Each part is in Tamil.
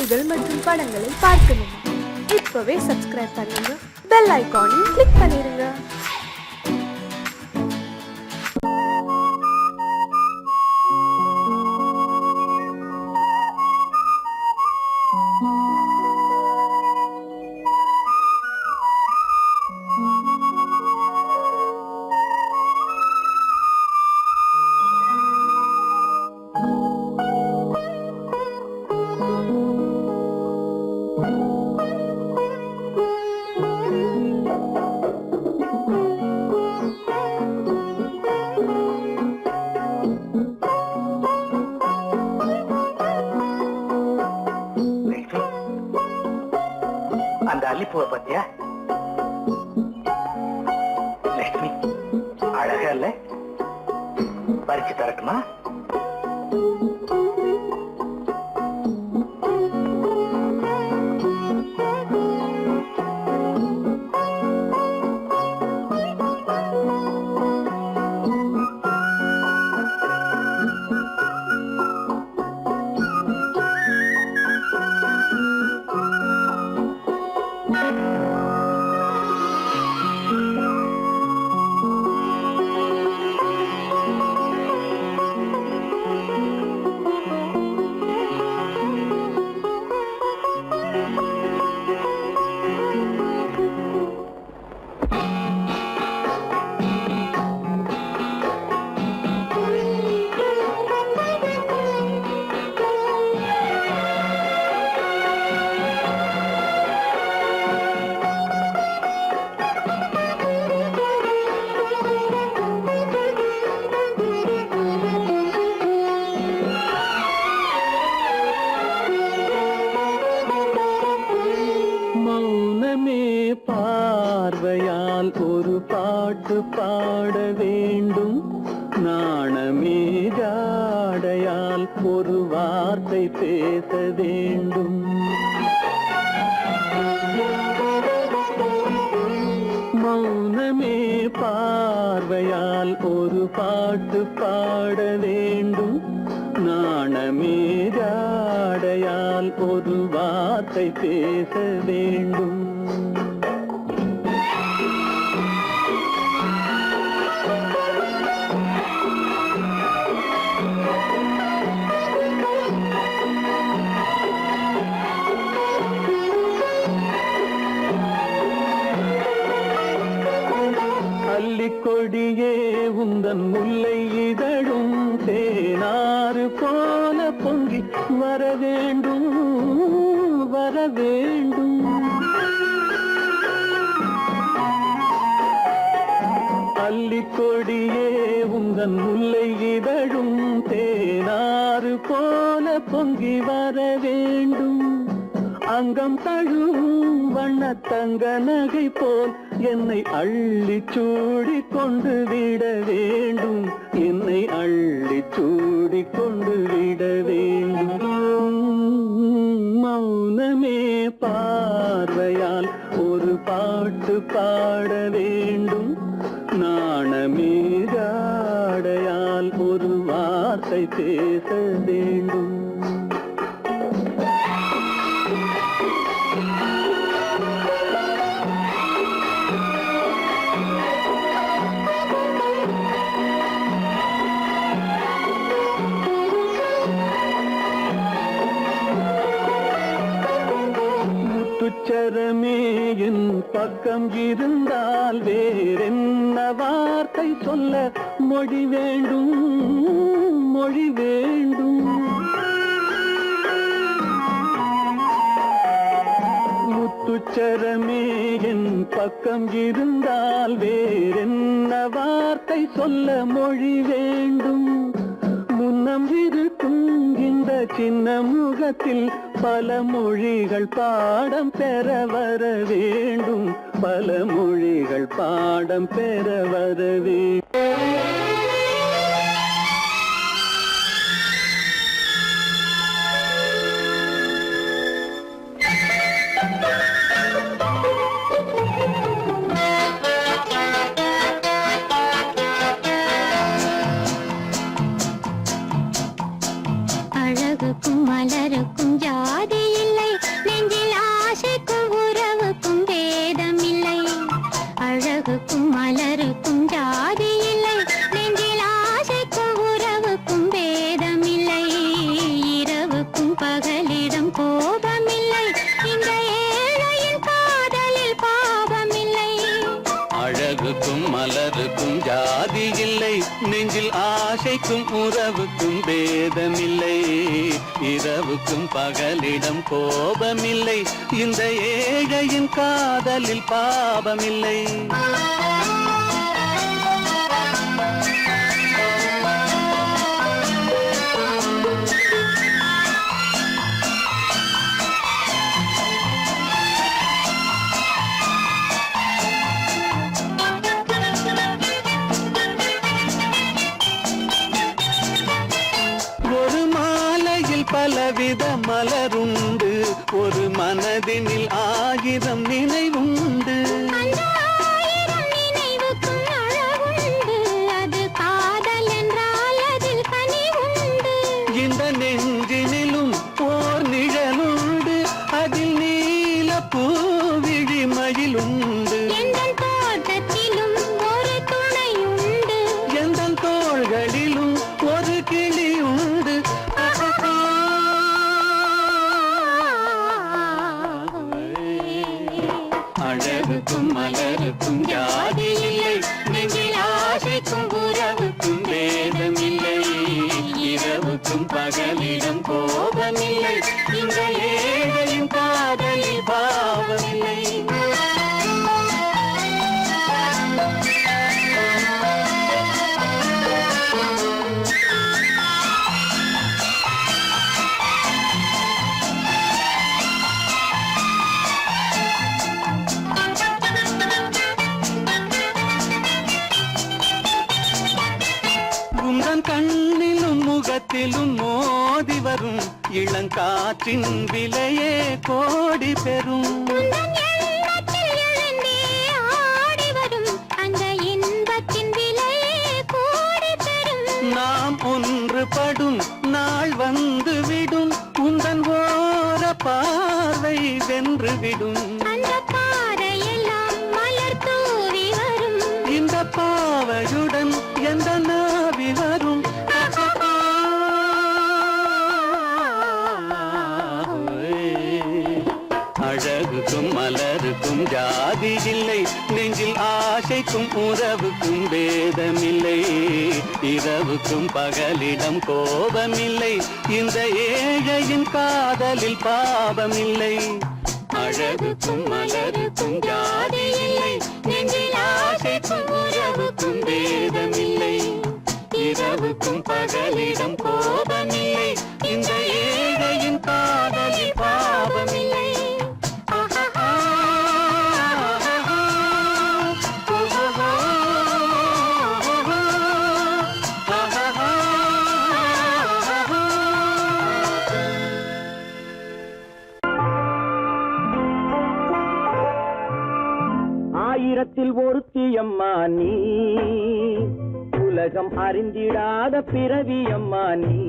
பாடல்கள் மற்றும் படங்களை பார்க்கணுமா? இப்பவே சப்ஸ்கிரைப் பண்ணுங்க, பெல் ஐகானையும் கிளிக் பண்ணிருங்க. அந்த அல்லிப்பூவை பத்தியா லட்சுமி? அழகா இல்ல? பறிச்சு தரட்டுமா? பார்வையால் ஒரு பாட்டு பாட வேண்டும், நாணமே ஜாடையால் ஒரு வார்த்தை பேச வேண்டும். மௌனமே பார்வையால் ஒரு பாட்டு பாட வேண்டும், நாணமே ஜாடையால் ஒரு வார்த்தை பேச வேண்டும். கொடியே உந்தன் முல்லை இதழும் தேனாறு போல பொங்கி வர வேண்டும், வர வேண்டும். அல்லிக்கொடியே உந்தன் முல்லை இதழும் தேனாறு போல பொங்கி வர வேண்டும். அங்கம் தழும் வண்ணத்தங்க நகை போல் என்னை அள்ளி சூடி கொண்டு விட வேண்டும், என்னை அள்ளி சூடி கொண்டு விட வேண்டும். மௌனமே பார்வையால் ஒரு பாட்டு பாட வேண்டும், நாணமே ஜாடையால் ஒரு வார்த்தை பேச வேண்டும். முத்துச்சரமே என் பக்கம் இருந்தால் வேறென்ன வார்த்தை சொல்ல மொழி வேண்டும், மொழி வேண்டும். முத்துச்சரமே என் பக்கம் இருந்தால் வேறென்ன வார்த்தை சொல்ல மொழி வேண்டும். முன்னம் இருக்கும் இந்த சின்ன முகத்தில் பல மொழிகள் பாடம் பெற வர வேண்டும், பல மொழிகள் பாடம் பெற வர வேண்டும். அழகுக்கும் மலருக்கும் ஜாதி இல்லை. பகலிடம் கோபமில்லை, இந்த ஏழையின் காதலில் பாவமில்லை. அழகுக்கும் மலருக்கும் ஜாதி இல்லை, நெஞ்சில் ஆசைக்கும் உறவுக்கும் பேதமில்லை. இரவுக்கும் பகலிடம் கோபமில்லை, இந்த ஏழையின் காதலில் பாவமில்லை. பலவித மலருண்டு, ஒரு மனதினில் 1000 நினைவுண்டு. அந்த 1000 நினைவுக்கும் அழகுண்டு, அது காதல் என்றால் அதில் கனிவுண்டு. இந்த நெஞ்சினிலும் ஓர் நிழலுண்டு, அதில் நீல பூவிழி மயிலுண்டு. எந்தன் தோட்டத்திலும் ஒரு துணையுண்டு, எந்தன் தோள்களிலும் ஒரு கிளியுண்டு. அழகுக்கும் மலருக்கும் ஜாதி இல்லை, நெஞ்சில் ஆசைக்கும் உறவுக்கும் பேதமில்லை. இரவுக்கும் பகலிடம் கோபமில்லை, இந்த ஏழையின் காதலில் பாவமில்லை. கண்ணிலும் முகத்திலும் மோதி வரும் இளங்காற்றின் விலையே கோடி பெறும். நாம் ஒன்றுபடும் நாள் வந்து விடும், உந்தன் ஓர பார்வை வென்றுவிடும். இந்த பாவையுடன் எந்த நாவி வரும். அழகுக்கும் மலருக்கும் ஜாதி இல்லை, நெஞ்சில் ஆசைக்கும் உறவுக்கும் பேதமில்லை. இரவுக்கும் பகலிடம் கோபமில்லை, இந்த ஏழையின் காதலில் பாவமில்லை. அழகுக்கும் மலருக்கும் ஜாதி இல்லை, நெஞ்சில் ஆசைக்கும் உறவுக்கும் பேதமில்லை. இரவுக்கும் பகலிடம் கோபமில்லை, இந்த ஏழையின் காதலில் பாவமில்லை. ஆயிரத்தில் ஒருத்தியம்மா நீ, உலகம் அறிந்திடாத பிறவியம்மா நீ.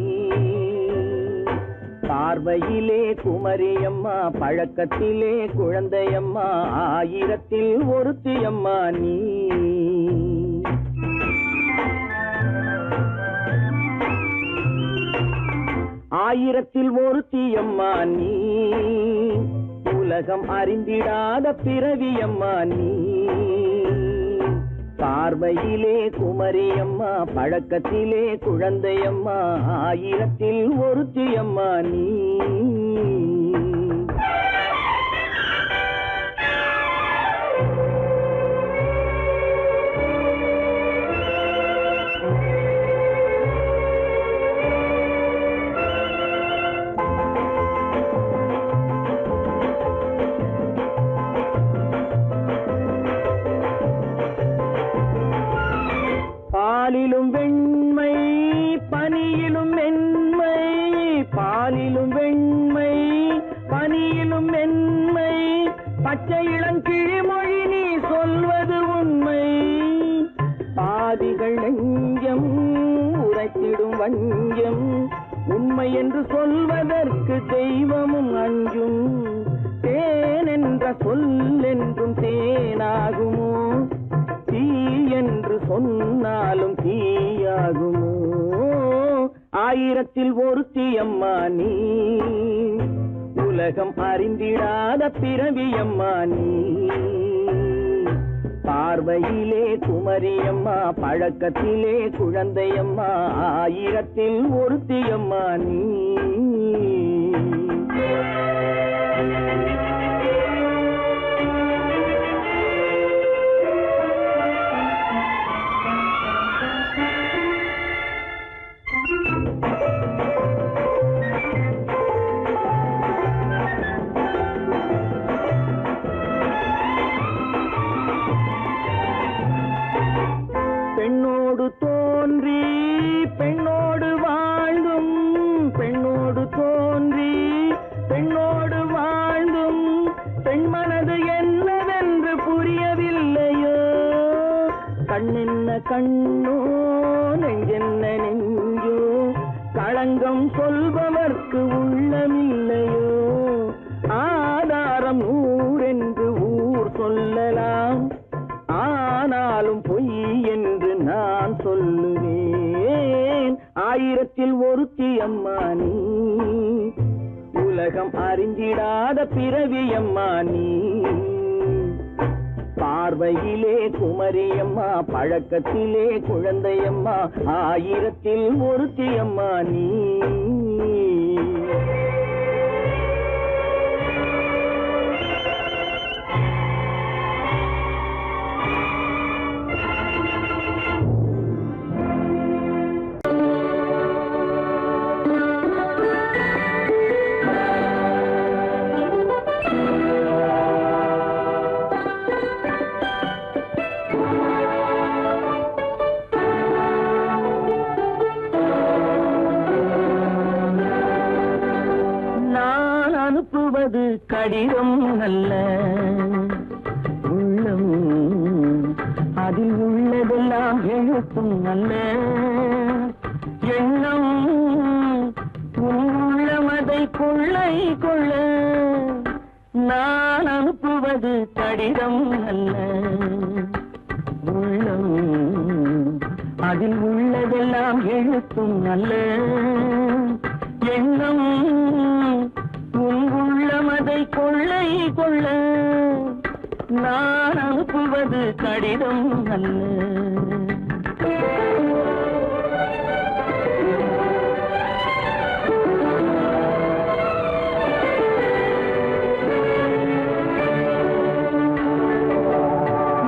பார்வையிலே குமரியம்மா, பழக்கத்திலே குழந்தையம்மா, ஆயிரத்தில் ஒருத்தியம்மா நீ. ஆயிரத்தில் ஒருத்தியம்மா நீ, உலகம் அறிந்திடாத பிறவியம்மா நீ. பார்வையிலே குமரியம்மா, பழக்கத்திலே குழந்தையம்மா, ஆயிரத்தில் ஒருத்தியம்மா நீ. பாலிலும் வெண்மை பனியிலும் மென்மை, பாலிலும் வெண்மை பனியிலும் மென்மை, பச்சை இளங்கிழிமொழி நீ சொல்வது உண்மை. பாதிகள் நெஞ்சம் உரைத்திடும் வஞ்சம், உண்மை என்று சொல்வதற்கு தெய்வமும் அஞ்சும். தேன் என்ற சொல் என்றும் தேனாகுமோ, தீ என்று சொன்னாலும் தீயாகுமோ. ஆயிரத்தில் ஒருத்தியம்மா நீ. உலகம் அறிந்திடாத பிறவியம்மா நீ. பார்வையிலே குமரியம்மா, பழக்கத்திலே குழந்தையம்மா, ஆயிரத்தில் ஒருத்தியம்மா நீ. பெண்ணோடு தோன்றி பெண்ணோடு வாழ்ந்தும், பெண்ணோடு தோன்றி பெண்ணோடு வாழ்ந்தும், பெண் மனது என்னவென்று புரியவில்லையோ. கண்ணென்ன கண்ணோ, நெஞ்சென்ன நெஞ்சோ, களங்கம் சொல்பவர்க்கு உள்ளமில்லையோ. ஆதாரம் ஊரென்று ஊர் சொல்லலாம், ஆனாலும் பொய் என்று நான் சொல்லுவேன். ஆயிரத்தில் ஒருத்தி அம்மா நீ, உலகம் அறிந்திடாத பிறவியம்மா நீ. பார்வையிலே குமரியம்மா, பழக்கத்திலே குழந்தையம்மா, ஆயிரத்தில் ஒருத்தி அம்மா நீ. அனுப்புவது கடிதம் அல்ல, உள்ளம் அதில் உள்ளதெல்லாம் எழுத்தும் அல்ல. எண்ணம் உள்ளமதை கொள்ளை கொள்ள. நான் அனுப்புவது கடிதம் அல்ல, உள்ளம் அதில் உள்ளதெல்லாம் எழுத்தும் அல்ல. எண்ணம் உள்ளமதை கொள்ளை கொள்ள. நான் அனுப்புவது கடிதம் அல்ல.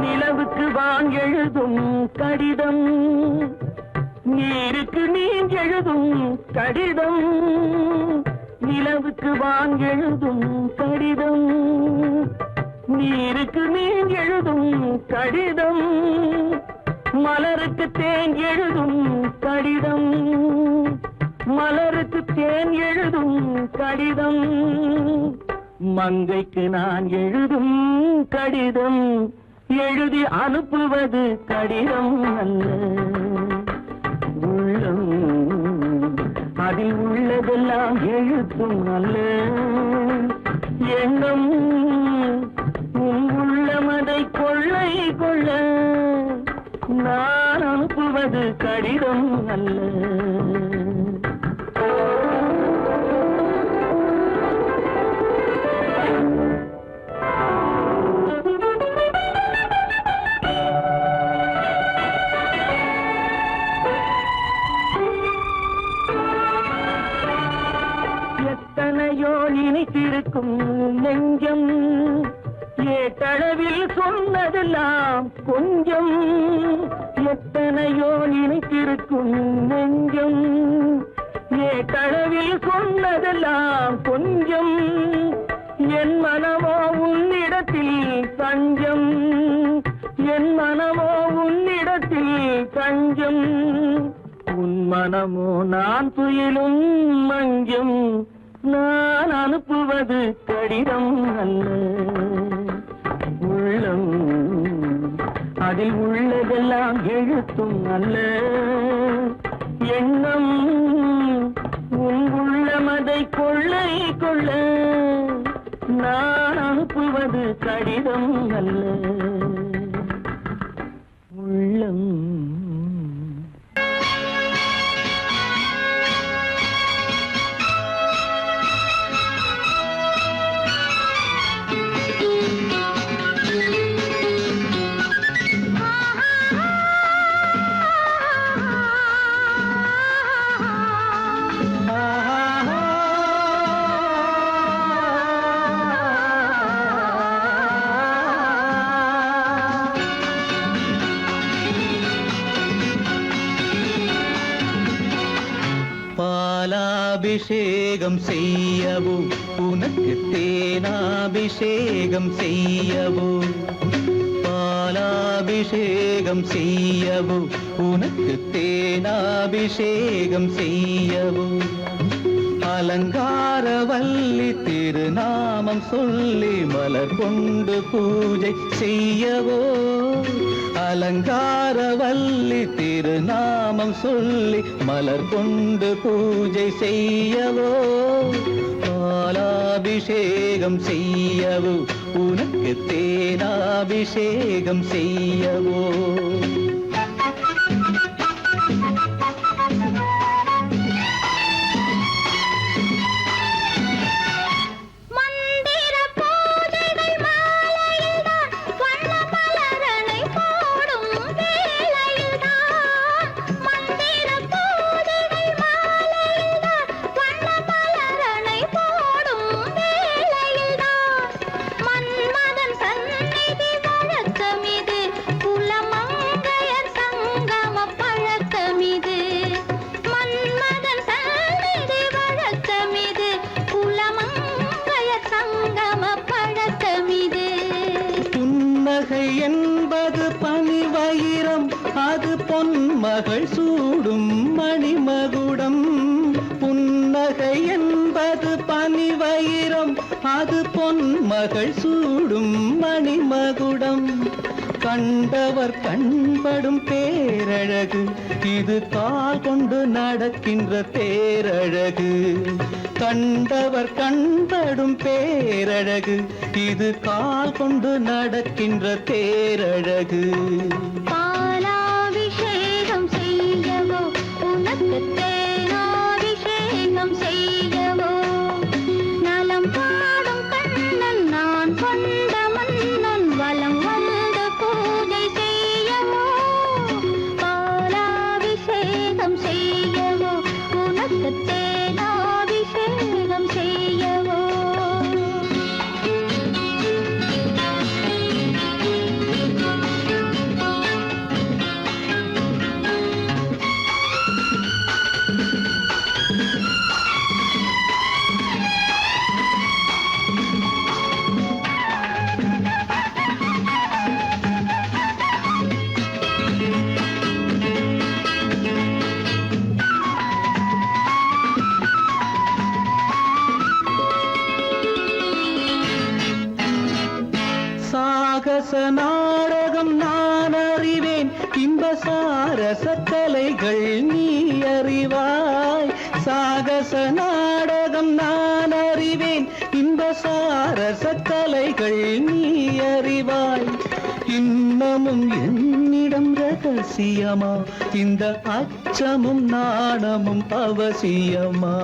நிலவுக்கு வான் எழுதும் கடிதம், நீருக்கு நீர் எழுதும் கடிதம். நிலவுக்கு வான் எழுதும் கடிதம், நீருக்கு நீர் எழுதும் கடிதம். மலருக்கு தேன் எழுதும் கடிதம், மலருக்கு தேன் எழுதும் கடிதம். மங்கைக்கு நான் எழுதும் கடிதம், எழுதி அனுப்புவது கடிதம் அல்ல. உள்ளம் அதில் உள்ளதெல்லாம் எழுத்தும் அல்ல. எண்ணம் உள்ளமதை கொள்ளை கொள்ள. நான் அனுப்புவது கடிதம் அல்ல. எத்தனையோ நினைத்திருக்கும் நெஞ்சம், ஏட்டளவில் சொன்னதெல்லாம் கொஞ்சம். எத்தனையோ நினைத்திருக்கும் நெஞ்சம், ஏட்டளவில் சொன்னதெல்லாம் கொஞ்சம். என் மனமோ உன்னிடத்தில் தஞ்சம், என் மனமோ உன்னிடத்தில் தஞ்சம். உன் மனமோ நான் துயிலும் மஞ்சம். நான் அனுப்புவது கடிதம் அல்ல. உள்ளம் அதில் உள்ளதெல்லாம் எழுத்தும் அல்ல. எண்ணம் உன் உள்ளமதை கொள்ளை கொள்ள. நான் அனுப்புவது கடிதம் அல்ல. உள்ளம் பாலாபிஷேகம் செய்யவோ உனக்கு தேனாபிஷேகம் செய்யவோ பாலாபிஷேகம் செய்யவோ உனக்கு தேனாபிஷேகம் செய்யவோ அலங்காரவல்லி திருநாமம் சொல்லி மலர் கொண்டு பூஜை செய்யவோ அலங்காரவல்லி திருநாமம் சொல்லி மலர் கொண்டு பூஜை செய்யவோ பாலாபிஷேகம் செய்யவோ உனக்கு தேனாபிஷேகம் செய்யவோ என்பது பனிவயிரம் அது பொன்மகள் சூடும் மணிமகுடம் புன்னகை என்பது பனிவயிரம் அது பொன்மகள் சூடும் மணிமகுடம் கண்டவர் கண்படும் பேரழகு இது கால் கொண்டு நடக்கின்ற தேரழகு கண்டவர் கண்படும் பேரழகு இது கால் கொண்டு நடக்கின்ற தேரழகு பாலாபிஷேகம் செய்யவோ உனக்கு தேனாபிஷேகம் செய்யவோ நலம் பாடும் கண்ணன் நான் கொண்ட மன்னன் வலம் வந்து பூஜை செய்யவோ பாலாபிஷேகம் செய்யவோ உனக்கு தேனாபிஷேகம் செய்யவோ சாகச நாடகம் நான் அறிவேன் இன்ப சாரச கலைகள் நீ அறிவாய் சாகச நாடகம் நான் அறிவேன் இன்ப சாரச கலைகள் நீ அறிவாய் இன்னமும் என்னிடம் ரகசியமா இந்த அச்சமும் நாணமும் அவசியமா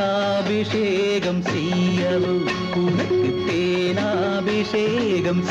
பாலாபிஷேகம் செய்யவோ உனக்கு தேனாபிஷேகம்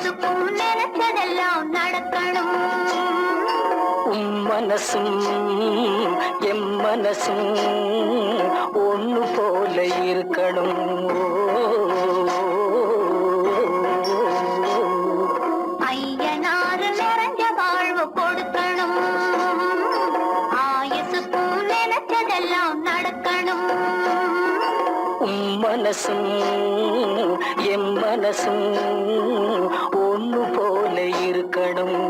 ஆயுசுக்கும் நினைச்சதெல்லாம் நடக்கணும். மனசும் எம் மனசும் ஒண்ணு போல இருக்கணும். ஐயனாறு நிறைஞ்ச வாழ்வு கொடுக்கணும். ஆயுசுக்கும் நினைச்சதெல்லாம் நடக்கணும். மனசும் எம் மனசும் ஒண்ணு போல இருக்கணும்.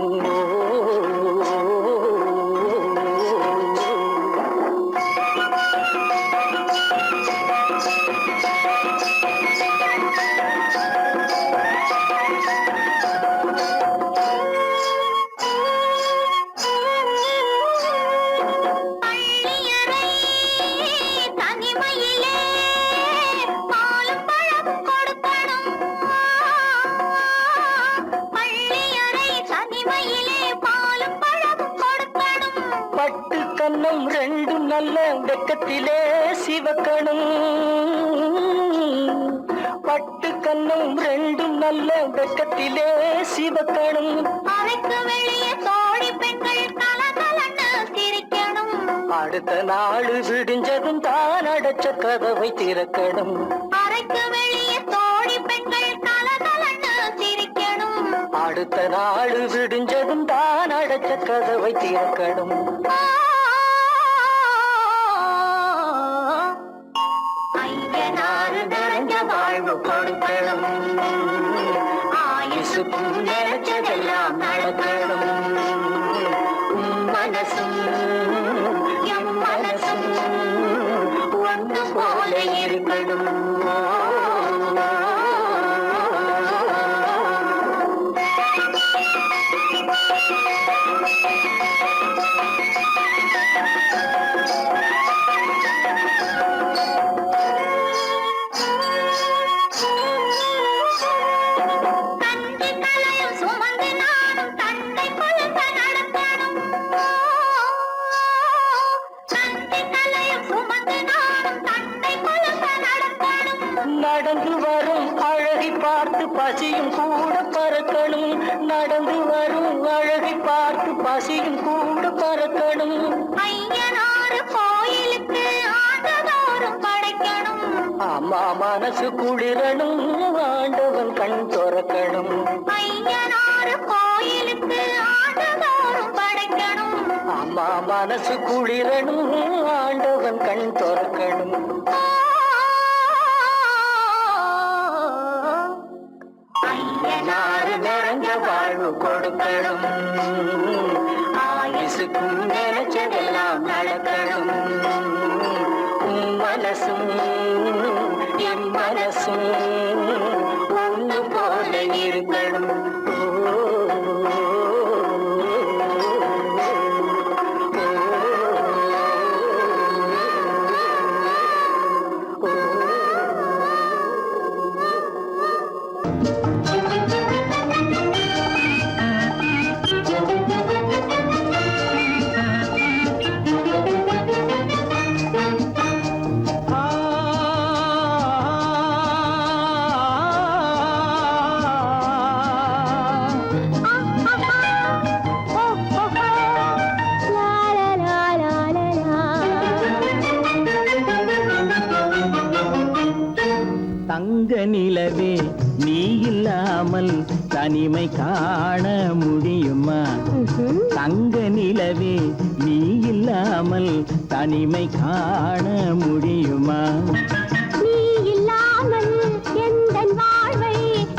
கண்ணம் ரெண்டும் நல்ல வெக்கத்திலே சிவக்கணும். பட்டு கண்ணம் ரெண்டும் நல்ல வெக்கத்திலே சிவக்கணும். அறைக்கு வெளியே தோழி பெண்கள் கலகலன்னு சிரிக்கணும். அடுத்த நாள் விடிஞ்சதும் தான் அடைச்ச கதவை திறக்கணும். அறைக்கு வெளியே தோழி பெண்கள் கலகலன்னு சிரிக்கணும். அடுத்த நாள் விடிஞ்சதும் தான் அடைச்ச கதவை திறக்கணும். ஐயனாறு நிறைஞ்ச வாழ்வு கொடுக்கணும். ஆயுசுக்கும் நினைச்சதெல்லாம் நடக்கணும். மனசும் எம் மனசும் ஒன்று போல இருக்கணும். நடந்து வரும் அழகை பார்த்து பசியும் கூட பறக்கணும். நடந்து வரும் அழகை பார்த்து பசியும் கூட பறக்கணும். ஐயனாறு கோயிலுக்கு ஆண்டதோறும் படைக்கணும். அம்மா மனசு குளிரணும். ஆண்டவன் கண் திறக்கணும். ஐயனாறு கோயிலுக்கு ஆண்டதோறும் படைக்கணும். அம்மா மனசு குளிரணும். ஆண்டவன் கண் திறக்கணும். ஐயனாறு நிறைஞ்ச வாழ்வு கொடுக்கணும். ஆயுசுக்கும் நினைச்சதெல்லாம் நடக்கணும். மனசும் என் மனசும் ஒண்ணு போல இருக்கணும். தங்க நிலவே நீ இல்லாமல் தனிமை காண முடியுமா? தங்க நிலவே நீ இல்லாமல் தனிமை காண முடியுமா? நீ இல்லாமல் எந்தன் வாழ்வை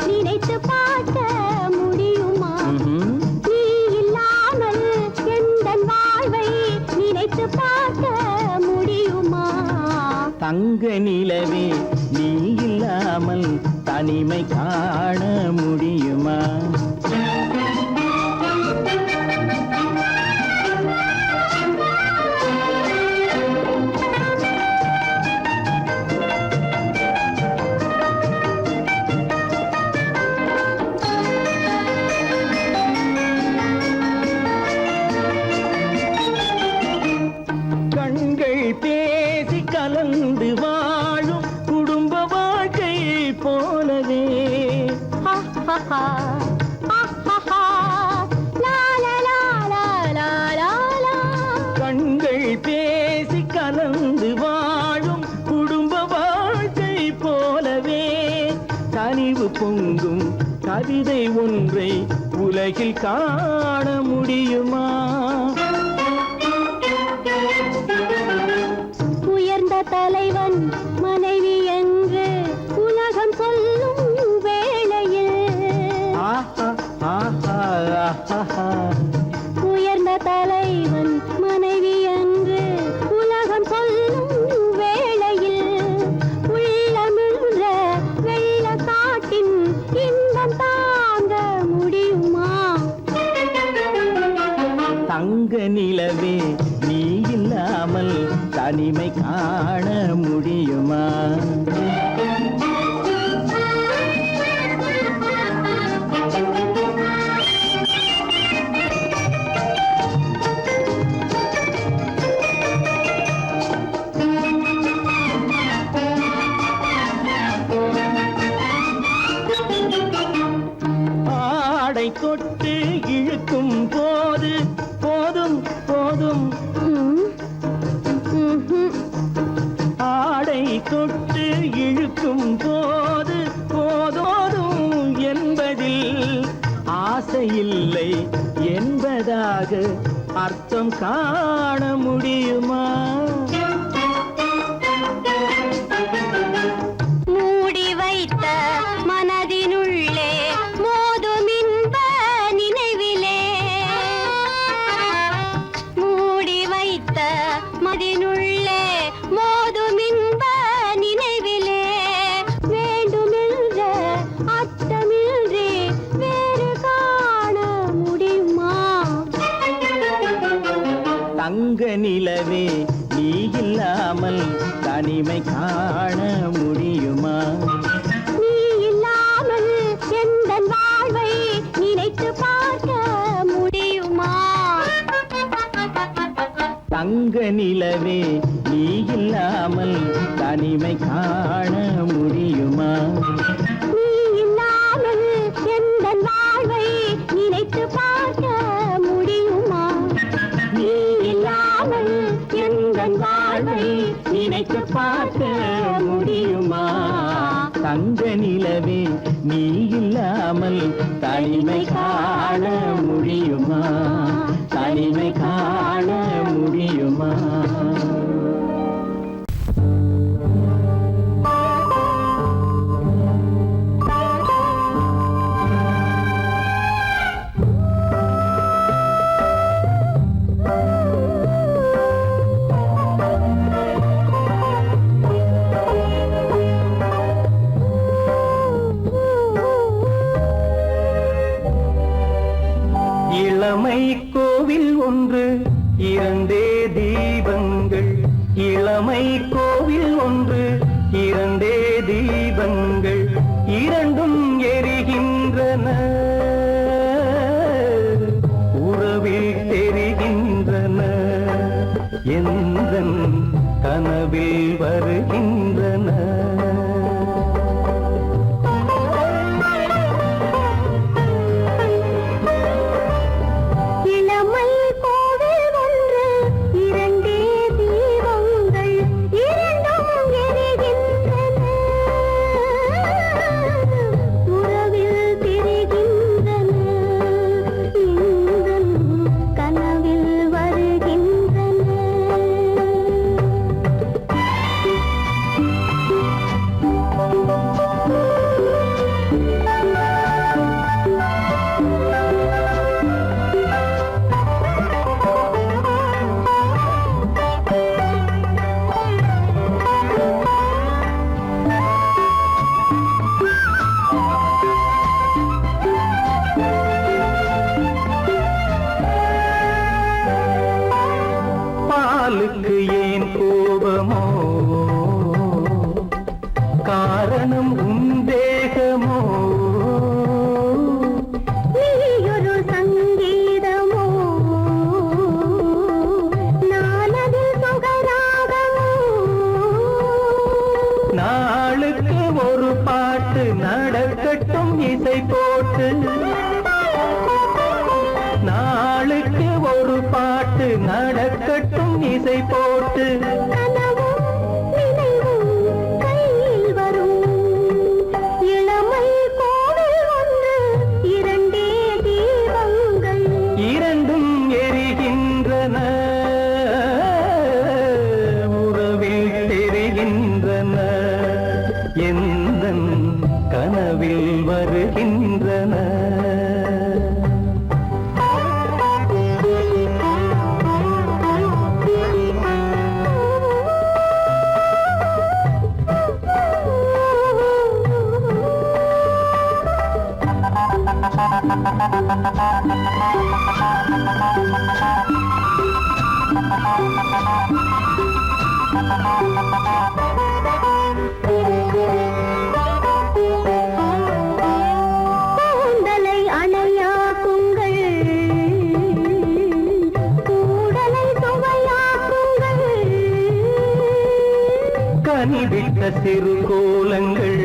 நினைத்து பார்க்க முடியுமா? நீ இல்லாமல் எந்தன் வாழ்வை நினைத்து பார்க்க முடியுமா? தங்க நிலவே நீ இல்லாமல் தனிமை காண முடியுமா? கண்கள் பேசி கலந்து வாழும் குடும்ப வாழ்க்கை போலவே இல்லை உலகில் காண முடியுமா? உயர்ந்த தலைவன் மனைவி என்று உலகம் சொல்லும் வேளையில் ஆஹா ஆஹா ஆஹா. உயர்ந்த தலைவன் மனைவி என்று உலகம் சொல்லும் வேளையில் உள்ளமிழ்ற வெள்ளக்காட்டின் இன்பம் தாங்க முடியுமா? தங்க நிலவே நீ இல்லாமல் தனிமை காண முடியுமா? ஆடை தொட்டு இழுக்கும் போது போதும் போதும். ஆடை தொட்டு இழுக்கும் போது போதோதும் என்பதில் ஆசையில்லை என்பதாக அர்த்தம் காண முடியுமா? மூடி வைத்த மனதினுள்ளே மோதும் இன்ப நினைவிலே மூடி வைத்த மதினுள்ளே மோதும் இன்ப நினைவிலே வேண்டுமென்ற அர்த்தமின்றி வேறு காண முடியுமா? தங்க நிலவே நீ இல்லாமல் தனிமை காண முடியுமா? நீ இல்லாமல் எந்தன் வாழ்வை நினைத்து பார்க்க முடியுமா? தங்க நிலவே நீ இல்லாமல் தனிமை காண முடியுமா? நீ இல்லாமல் எந்தன் வாழ்வை நினைத்து பார்க்க முடியுமா? நீ இல்லாமல் எந்தன் வாழ்வை நினைத்து பார்க்க முடியுமா? தங்க நிலவே நீ இல்லாமல் தனிமை காண முடியுமா? தனிமை காண முடியுமா? இளமை கோவில் ஒன்று இரண்டே தீபங்கள். இளமை கோவில் ஒன்று இரண்டே தீபங்கள். இரண்டும் எரிகின்றன உறவில் தெரிகின்றன. எந்தன் கனவில் வருகின்றன. இளமை கோவில் ஒன்று இரண்டே தீபங்கள் இரண்டும் எரிகின்றன உறவில் தெரிகின்றன. இந்தன் கனவில் வருகின்றன. பாலுக்கு ஏன் கோபமோ? காரணம் உன் தேகமோ? நீயொரு சங்கீதமோ நானதில் சுகராகமோ? நாளுக்கு ஒரு பாட்டு நடக்கட்டும் இசை போட்டு. நாளுக்கு ஒரு பாட்டு நடக்கட்டும் இசை போட்டு. கனவும் நினைவும் கையில் வரும். இளமை கோவில் ஒன்று இரண்டே கூந்தலை அணையாக்குங்கள், கூடலை சுவையாக்குங்கள். கனிவிட்ட சிறு கோலங்கள்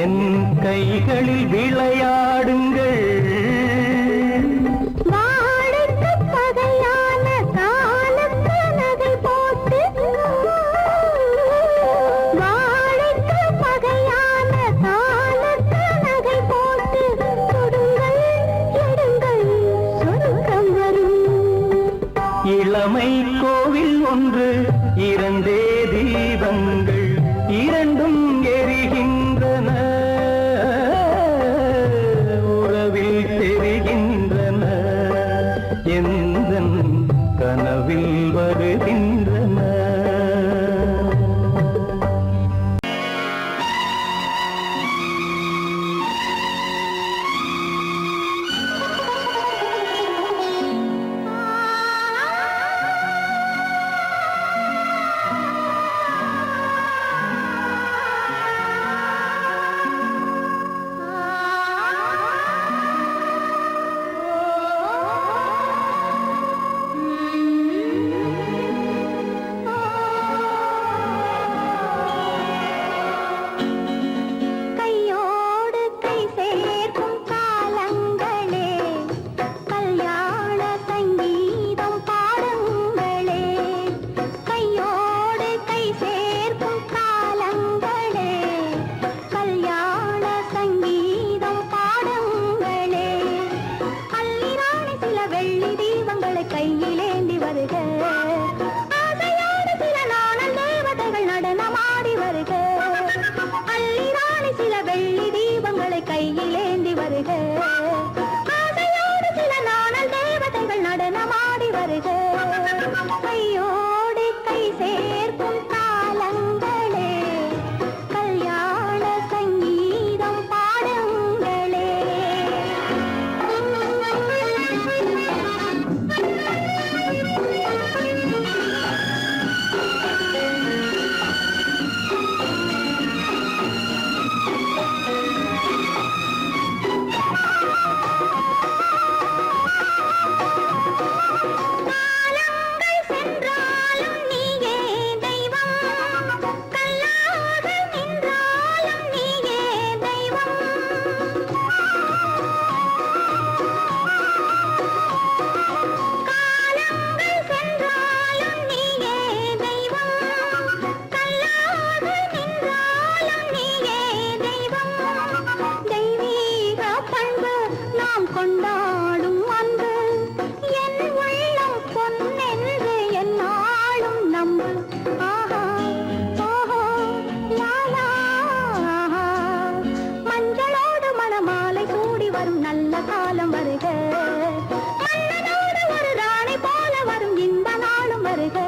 என் கைகளில் விளையாடுங்கள். வாழைக்கு பகையான காலுக்கு நகை போட்டு, வாழைக்கு பகையான காலுக்கு நகை போட்டு கொடுங்கள், எடுங்கள், சொர்க்கம் வரும். இளமை கோவில் ஒன்று, இரண்டே தீபங்கள், இரண்டும் எரிகின்றன, உறவில் தெரிகின்றன, எந்தன் கனவில் வருகின்றன. கையோடு கை சேர்க்கும் காலங்களே, கல்யாண சங்கீதம் பாடுங்களே. கையோடு கை சேர்க்கும் காலங்களே, கல்யாண சங்கீதம் பாடுங்களே. அள்ளிராணி சில வெள்ளி தீபங்களை கையிலேந்தி வருக, ஆசையோடு சில நாணல் தேவதைகள் நடனமாடி வருக. அள்ளிராணி சில வெள்ளி தீபங்களை கையிலேந்தி வருக, ஆசையோடு சில நாணல் தேவதைகள் நடனமாடி வருக. கையோடு கை சேர்க்கும் காலங்களே, கல்யாண சங்கீதம் பாடுங்களே. காலங்கள் சென்றாலும் நீயே தெய்வம், கல்லாக நின்றாலும் நீயே தெய்வம். காலங்கள் சென்றாலும் நீயே தெய்வம், கல்லாக நின்றாலும் நீயே தெய்வம். தெய்வீக பண்பு நாம் கொண்டாடும் அன்பு, என் உள்ளம் பொன்னென்று என்னாலும் நம்பு. ஆஹா ஓஹோ லாலா, மஞ்சளோடு மணமாலை சூடி வரும் நல்ல காலம் வருக, மன்னனோடு ஒரு ராணி போல வரும் இந்த நாளும் வருக.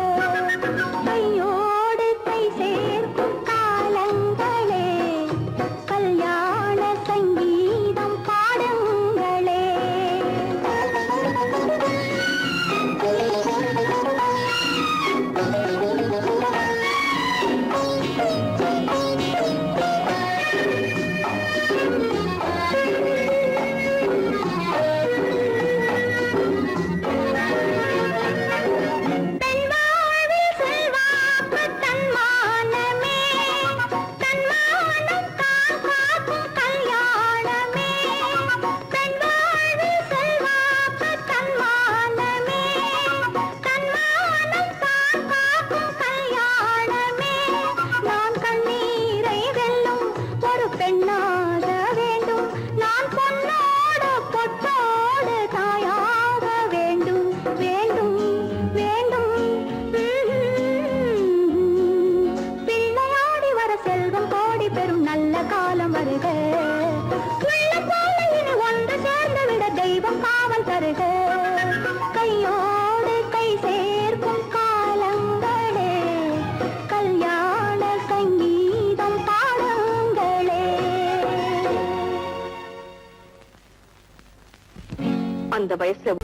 கையோடு கை சேர்க்கும் காலங்களே, கல்யாண சங்கீதம் பாடுங்களே. அந்த வயசுல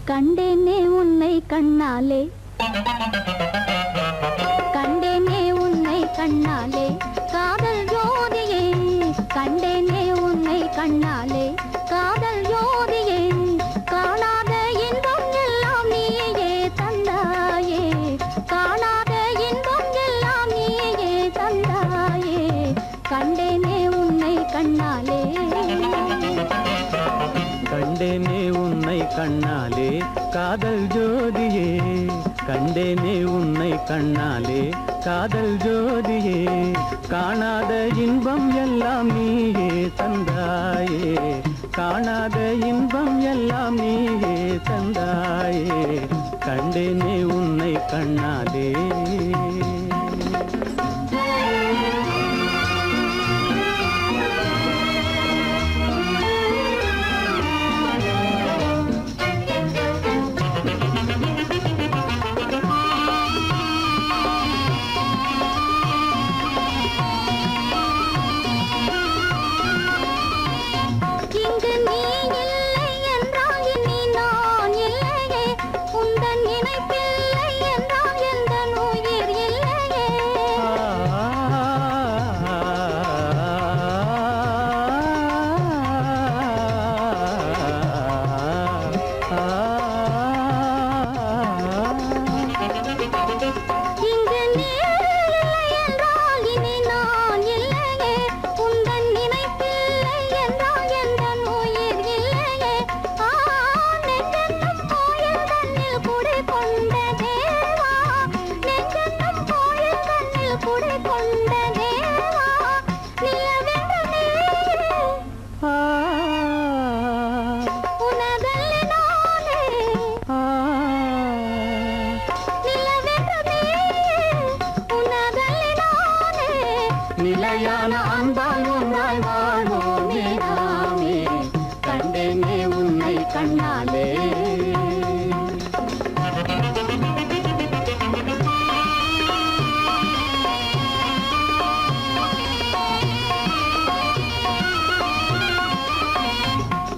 கண்டேனே உன்னை கண்ணாலே கண்டேனே உன்னை கண்ணாலே காதல் ஜோதியே கண்டேனே உன்னை கண்ணாலே காதல் ஜோதியே காணாத இன்பம் எல்லாம் நீயே தந்தாயே காணாத இன்பம் எல்லாம் நீயே தந்தாயே கண்டேனே உன்னை கண்ணாலே கண்டேனே உன்னை கண்ணாலே காதல் ஜோதியே கண்டேனே உன்னை கண்ணாலே காதல் ஜோதியே காணாத இன்பம் எல்லாம் நீயே தந்தாயே காணாத இன்பம் எல்லாம் நீயே தந்தாயே கண்டேனே உன்னை கண்ணாலே நிலையான அன்பால் ஒன்றாய் வாழ்வோமே நாமே கண்டேனே உன்னை கண்ணாலே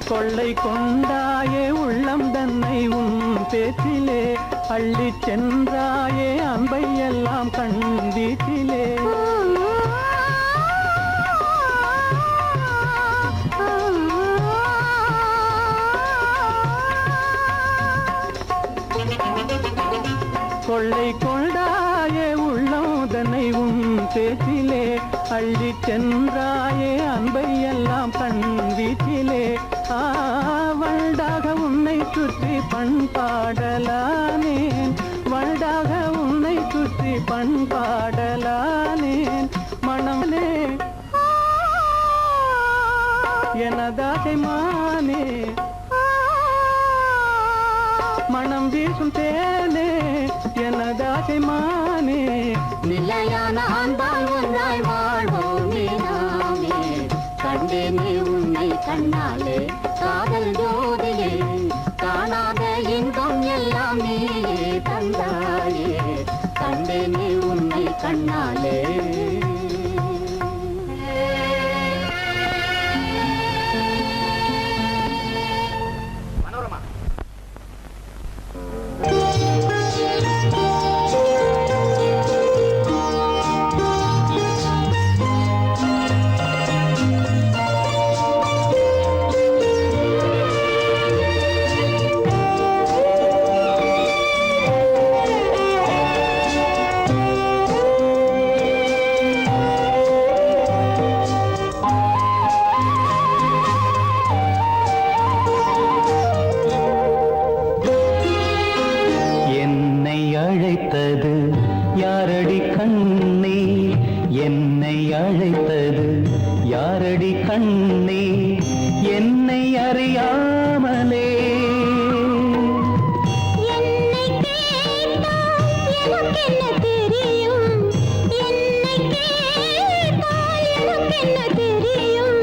கொள்ளை கொண்டாயே உள்ளம் தன்னை உன் பேச்சிலே அள்ளி சென்றாயே அன்பை எல்லாம் கண் வீட்டிலே கொள்ளை கொண்டாயே உள்ளம் தன்னை உன் பேச்சிலே அள்ளி சென்றாயே அன்பை எல்லாம் கண் வீட்டிலே வண்டாக உன்னை சுற்றி பண்பாடலானேன் வண்டாக உன்னை சுற்றி பண்பாடலானேன் மனமே எனதாசை மானே மனம் வீசும் தேனே எனதாசை மானே நிலையான அன்பால் ஒன்றாய் வாழ்வோமே நாமே கண்டேனே உன்னை கண்ணாலே காதல் ஜோதியே காணாத இன்பம் எல்லாம் நீயே தந்தாயே கண்டேனே உன்னை கண்ணாலே யாரடி கண்ணே என்னை அறியாமலே என்னை கேட்டால் எனக்கென்ன தெரியும் என்னை கேட்டால் எனக்கென்ன தெரியும்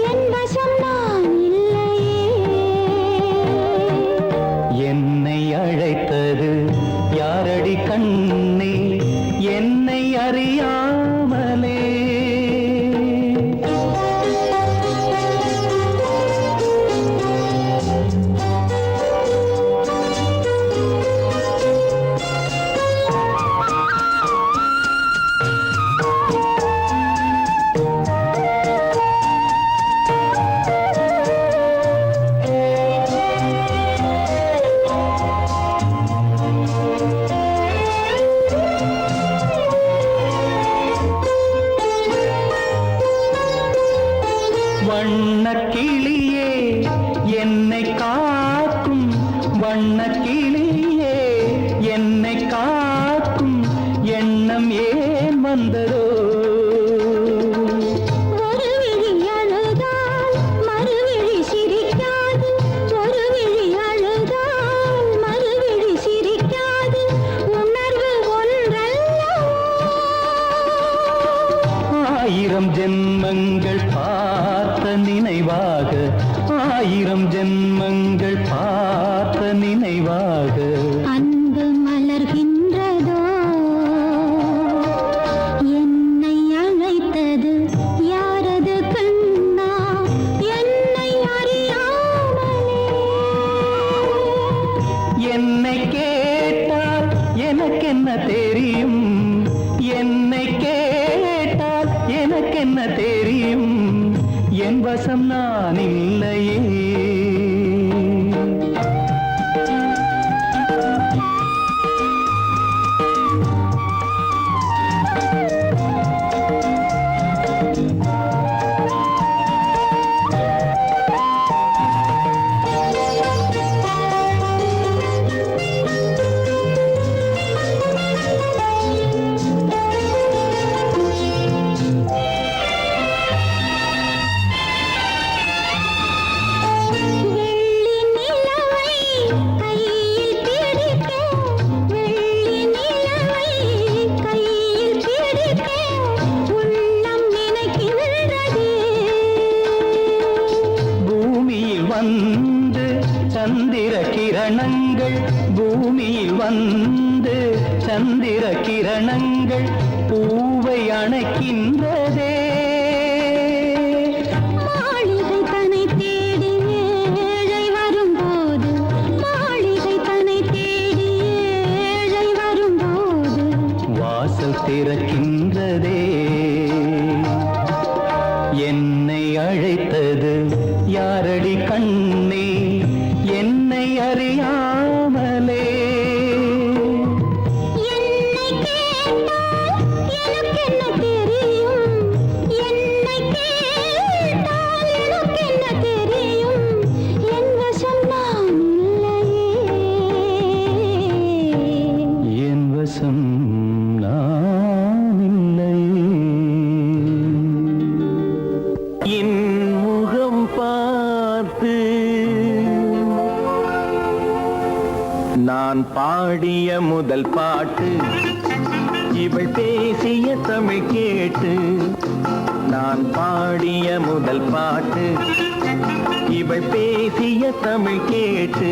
என் வசம் நான் இல்லையே என்னை அழைத்தது யாரடி கண்ணே என்னை அறியாமலே வண்ணக்கிளியே என்னை காக்கும் வண்ணக்கிளியே என்னை காக்கும் எண்ணம் ஏன் வந்ததோ ஒரு விழி அழுதால் மறுவிழி சிரிக்காது ஒரு விழி அழுதால் மறுவிழி சிரிக்காது உணர்வு ஒன்றல்லவோ ஆயிரம் ஜென்மங்கள் பார்த்த நினைவாக ஆயிரம் ஜென்மங்கள் பார்த்த நினைவாக அன்பு மலர்கின்றதோ என்னை அழைத்தது யாரது கண்ணா என்னை அறியாமலே என்னை கேட்டால் எனக்கென்ன தெரியும் என்னை கேட்டால் எனக்கென்ன தெரியும் என் வசம் நான் இல்லையே வெள்ளி நிலவை கையில் பிடிக்க வெள்ளி நிலவை கையில் பிடிக்க உள்ளம் நினைக்கின்றதே பூமியில் வந்து சந்திர கிரணங்கள் பூமியில் வந்து சந்திர கிரணங்கள் பூவை அணைக்கின்றதே மாளிகை தன்னை தேடி ஏழை வரும்போது மாளிகை தன்னை தேடி ஏழை வரும்போது வாசல் திறக்கின்றதே என்னை அழைத்தது யாரடி கண்ணே என்னை அறியாமலே என்னை கேட்டால் எனக்கென்ன தெரியும் என்னை கேட்டால் எனக்கென்ன தெரியும் என் வசம் நான் இல்லையே என் வசம் நான் இல்லையே என் முகம் பார்த்து நான் பாடிய முதல் பாட்டு இவள் பேசிய தமிழ் கேட்டு நான் பாடிய முதல் பாட்டு இவள் பேசிய தமிழ் கேட்டு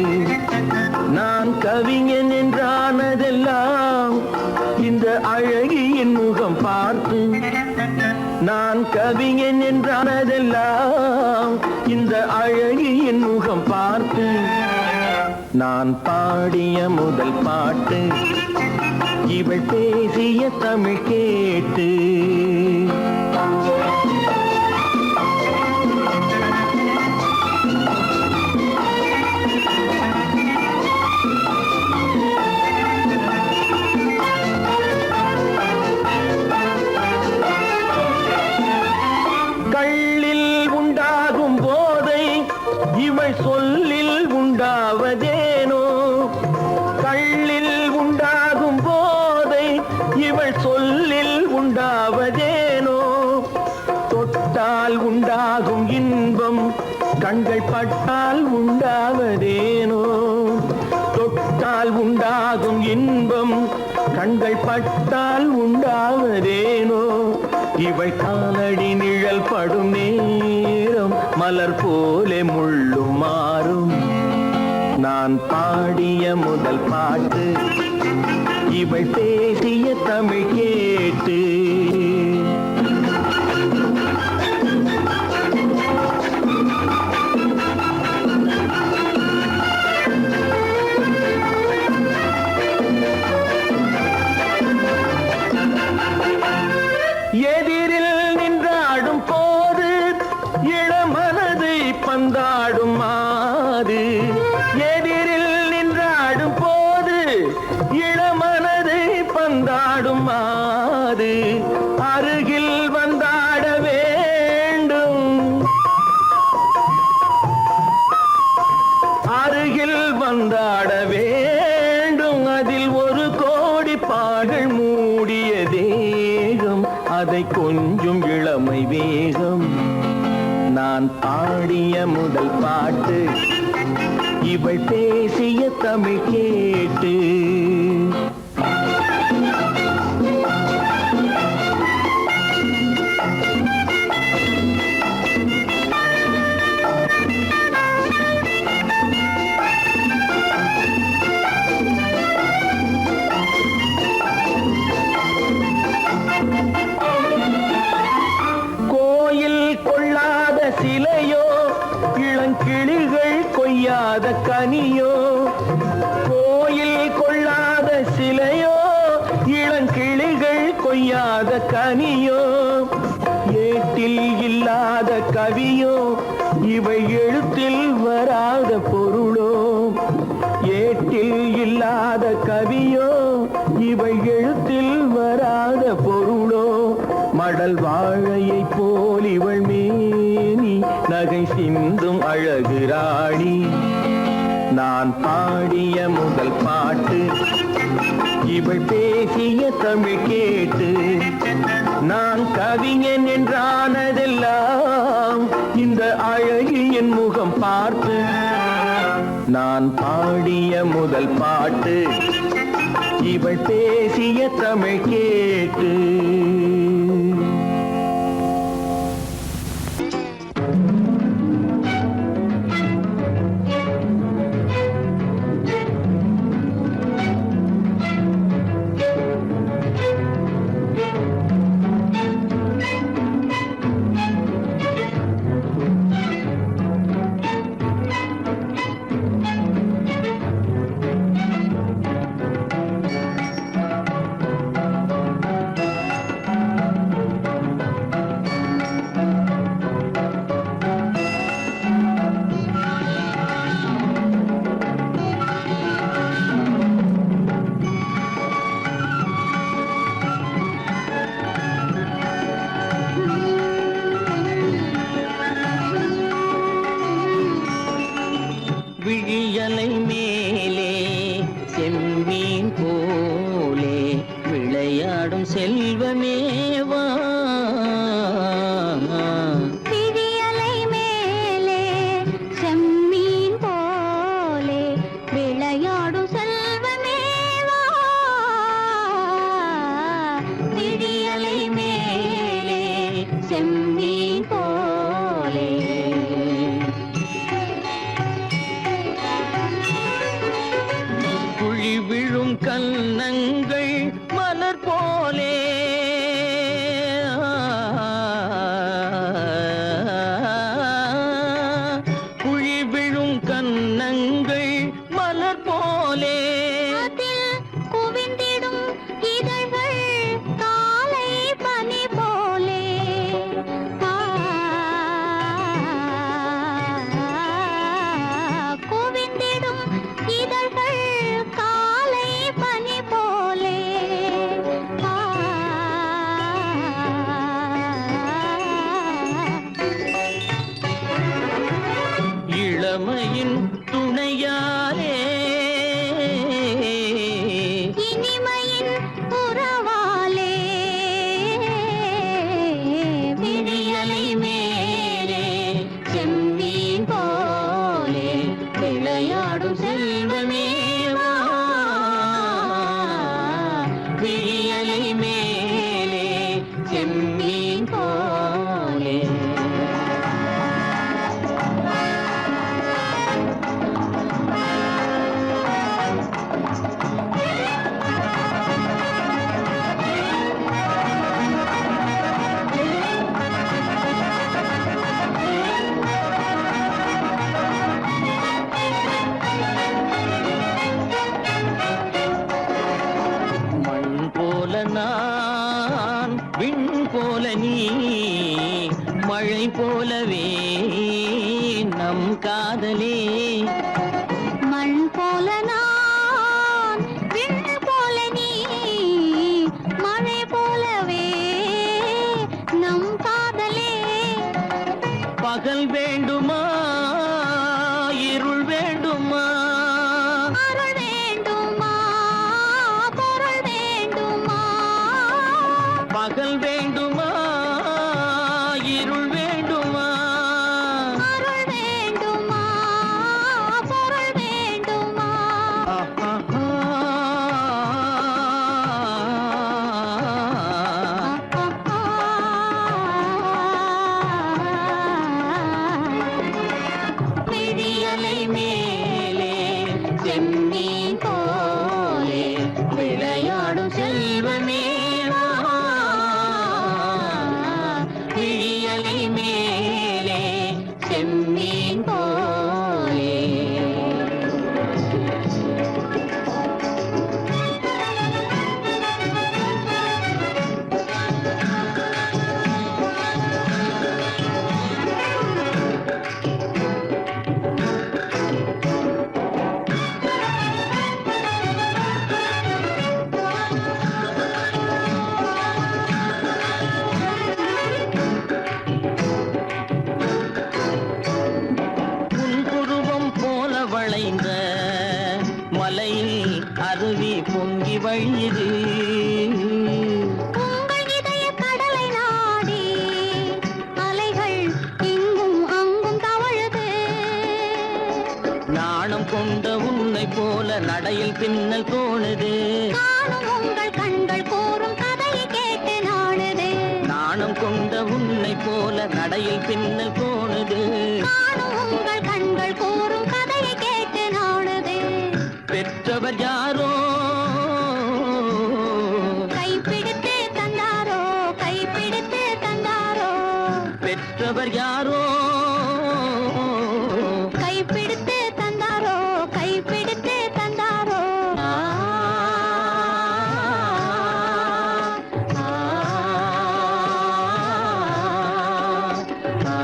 நான் கவிஞன் என்றானதெல்லாம் இந்த அழகியின் முகம் பார்த்து நான் கவிஞன் என்றானதெல்லாம் இந்த அழகியின் முகம் பார்த்து நான் பாடிய முதல் பாட்டு இவள் பேசிய தமிழ் கேட்டு கள்ளில் உண்டாகும் போதை இவள் சொல்லில் உண்டாவதேனோ கள்ளில் உண்டாகும் போதை இவள் சொல்லில் உண்டாவதேனோ தொட்டால் உண்டாகும் இன்பம் கண்கள் பட்டால் உண்டாவதேனோ தொட்டால் உண்டாகும் இன்பம் கண்கள் பட்டால் உண்டாவதேனோ இவை காலடி நிழல் படும் நேரம் மலர் போலே முள்ளும் மாறும் நான் பாடிய முதல் பாட்டு இவை பேசிய தமிழ் கேட்டு எதிரில் நின்றாடும் போது இளமனதை பந்தாடும் மாறு எதிரில் நின்றாடும் போது இளமனதை பந்தாடும் மாறு அருகில் வந்தாட வேண்டும் அருகில் வந்தாட வேண்டும் அதில் ஒரு கோடி பாடல் மூடிய தேகம் அதை கொஞ்சம் இளமை வேகம் நான் பாடிய முதல் பாட்டு இவள் பேசிய தமிழ் கேட்டு சிலையோ இளங்கிளிகள் கொய்யாத கனியோ கோயில் கொள்ளாத சிலையோ இளங்கிளிகள் கொய்யாத கனியோ ஏட்டில் இல்லாத கவியோ இவை எழுத்தில் வராத பொருளோ ஏட்டில் இல்லாத கவியோ இவை எழுத்தில் வராத பொருளோ மடல் வாழையை போல் இவள் மேனி நகை சிந்தும் அழகு ராணி நான் பாடிய முதல் பாட்டு இவள் பேசிய தமிழ் கேட்டு நான் கவிஞன் என்றானதெல்லாம் இந்த அழகியின் முகம் பார்த்து நான் பாடிய முதல் பாட்டு இவள் பேசிய தமிழ் கேட்டு விழியலை மேலே செம்மீன் போலே விளையாடும் செல்வமேவா விழியலை மேலே செம்மீன் போலே விளையாடும் செல்வமேவா விழியலை மேலே செம்மீன் போலே விழும் கன்னங்கள் மலர் போலே குழி விழும் கன்னங்கள் மலர் போலே அதில் குவிந்திடும் இதழ்கள் காலை பனி போலே குவிந்திடும் இதழ்கள் இளமையின் துணையாலே இனிமையின் உறவாலே விழியலை மழை போலவே நம் காதலே. மண் போல நான், விண் போல நீ, மழை போலவே நம் காதலே. பகல் வேண்டுமா இருள் வேண்டுமா? அருள் வேண்டுமா பொருள் வேண்டுமா? பகல் வேண்டுமா இருள் வேண்டுமா? அருள் வேண்டுமா பொருள் வேண்டுமா? விழியலை மேலே செம்மீன் போலே விளையாடும் செல்வமே வா. விழியலை மேலே செம்மீன் போலே. புன்புருவம் போல வளைந்த மலையில் அருவி பொங்கி வழியுது. உங்கள் இதய கடலை நாடி அலைகள் இங்கும் அங்கும் தவழுது. நாணம் கொண்ட உன்னை போல நடையில் பின்னல் தோணுது. நானும் உங்கள் கண்கள் கூறும் கதையை கேட்டு நாடுது. நாணம் கொண்ட உன்னை போல நடையில் பின்னல் தோணுது. நானும் உங்கள் கண்கள் கூறும் கதையை கேட்டு நாடுது. பெற்றவர் யாரோ கைப்பிடித்து தந்தாரோ கைப்பிடித்து தந்தாரோ. பெற்றவர் யாரோ கைப்பிடித்து தந்தாரோ கைப்பிடித்து தந்தாரோ. ஆ, ஆ, ஆ,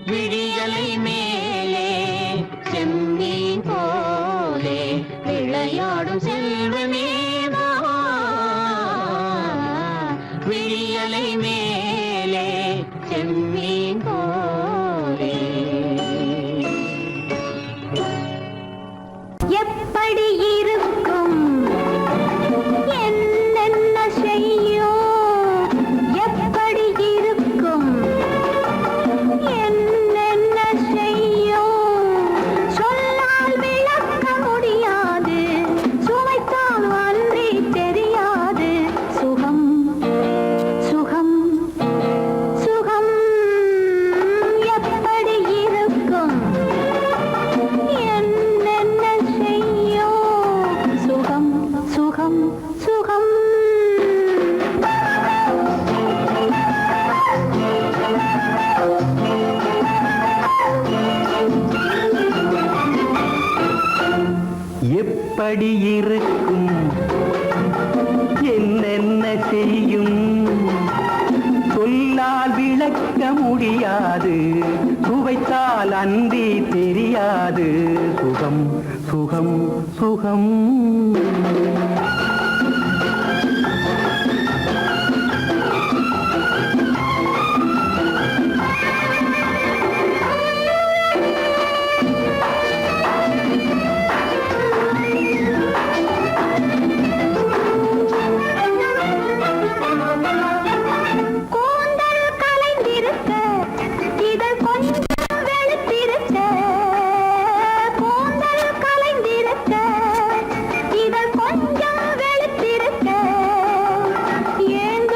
விழியலை மேலே செம்மீன் போலே விளையாடும் செல்வமே வா. விழியலை மேலே செம்மீன் போலே. எப்படி இருக்கும் என்னென்ன செய்யும்? எப்படி இருக்கும் என்னென்ன செய்யும்? சொல்லால் விளக்க முடியாது, சுவைத்தால் அன்றி தெரியாது. சுகம் சுகம் சுகம் எப்படி இருக்கும் என்னென்ன செய்யும்? சுகம் சுகம் சுகம். எப்படி இருக்கும் என்னென்ன செய்யும்? சொல்லால் விளக்க முடியாது, சுவைத்தால் அன்றி தெரியாது. சுகம் சுகம் சுகம். கூந்தல் கலைந்திருக்க இதழ் கொஞ்சம் வெளுத்திருக்க. கூந்தல் கலைந்திருக்க இதழ் கொஞ்சம் வெளுத்திருக்க. ஏன்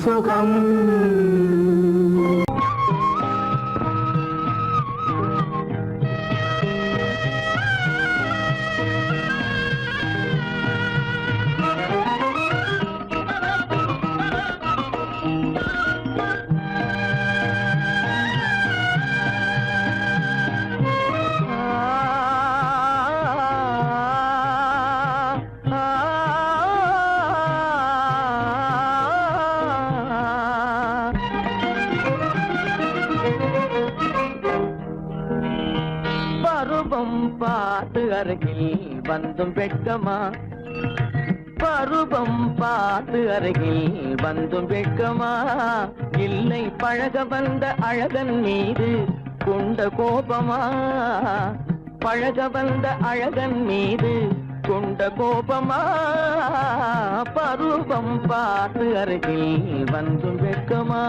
சுகம் பார்த்து அருகில் வந்தும் வெட்கமா பருவம் பார்த்து அருகில் வந்தும் வெட்கமா இல்லை பழக வந்த அழகன் மீது கொண்ட கோபமா பழக வந்த அழகன் மீது கொண்ட கோபமா பருவம் பார்த்து அருகில் வந்தும் வெட்கமா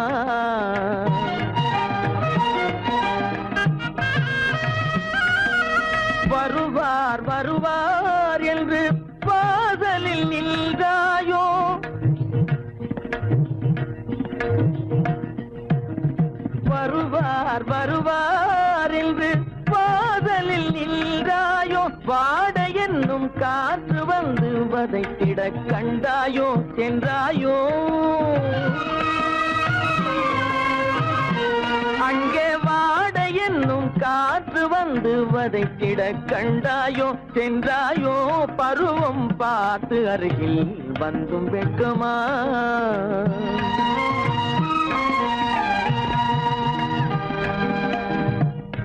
வருவார் வருவார் என்று வாசலில் நின்றாயோ வருவார் வருவார் என்று வாசலில் நின்றாயோ வாட என்னும் காற்று வந்து வதைத்திட கண்டாயோ சென்றாயோ அங்கே வாட என்னும் காற்று வந்து வதைத்திட கண்டாயோ சென்றாயோ பருவம் பார்த்து அருகில் வந்தும் வெட்கமா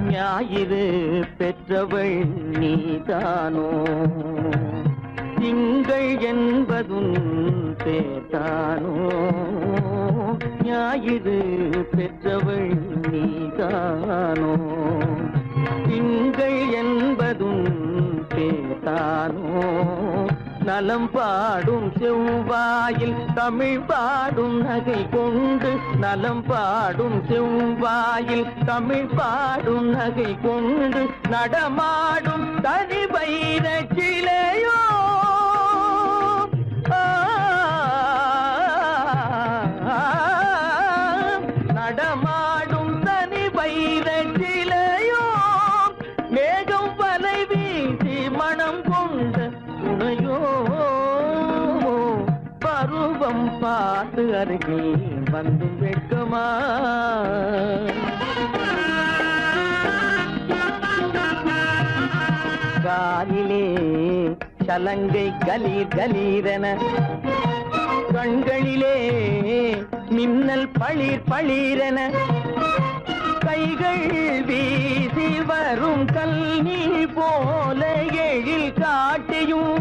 ஞாயிறு பெற்றவள் நீதானோ திங்கள் என்பதும் பேத்தானோ ஞாயிறு பெற்றவள் நீதானோ திங்கள் என்பதும் பேத்தானோ நலம் பாடும் செவ்வாயில் தமிழ் பாடும் நகை கொண்டு நலம் பாடும் செவ்வாயில் தமிழ் பாடும் நகை கொண்டு நடமாடும் தனி வைர சிலையோ நடமாடும் தனி வைர சிலையோ மேகம் வலை வீசி மனம் கொண்ட துணையோ பருவம் பார்த்து அருகில் வந்து வெட்கமா காலிலே சலங்கை கலீர் கலீரென கண்களிலே மின்னல் பளிர் பளிரென கைகள் வீசி வரும் கல்வி போல எழில் காட்டியும்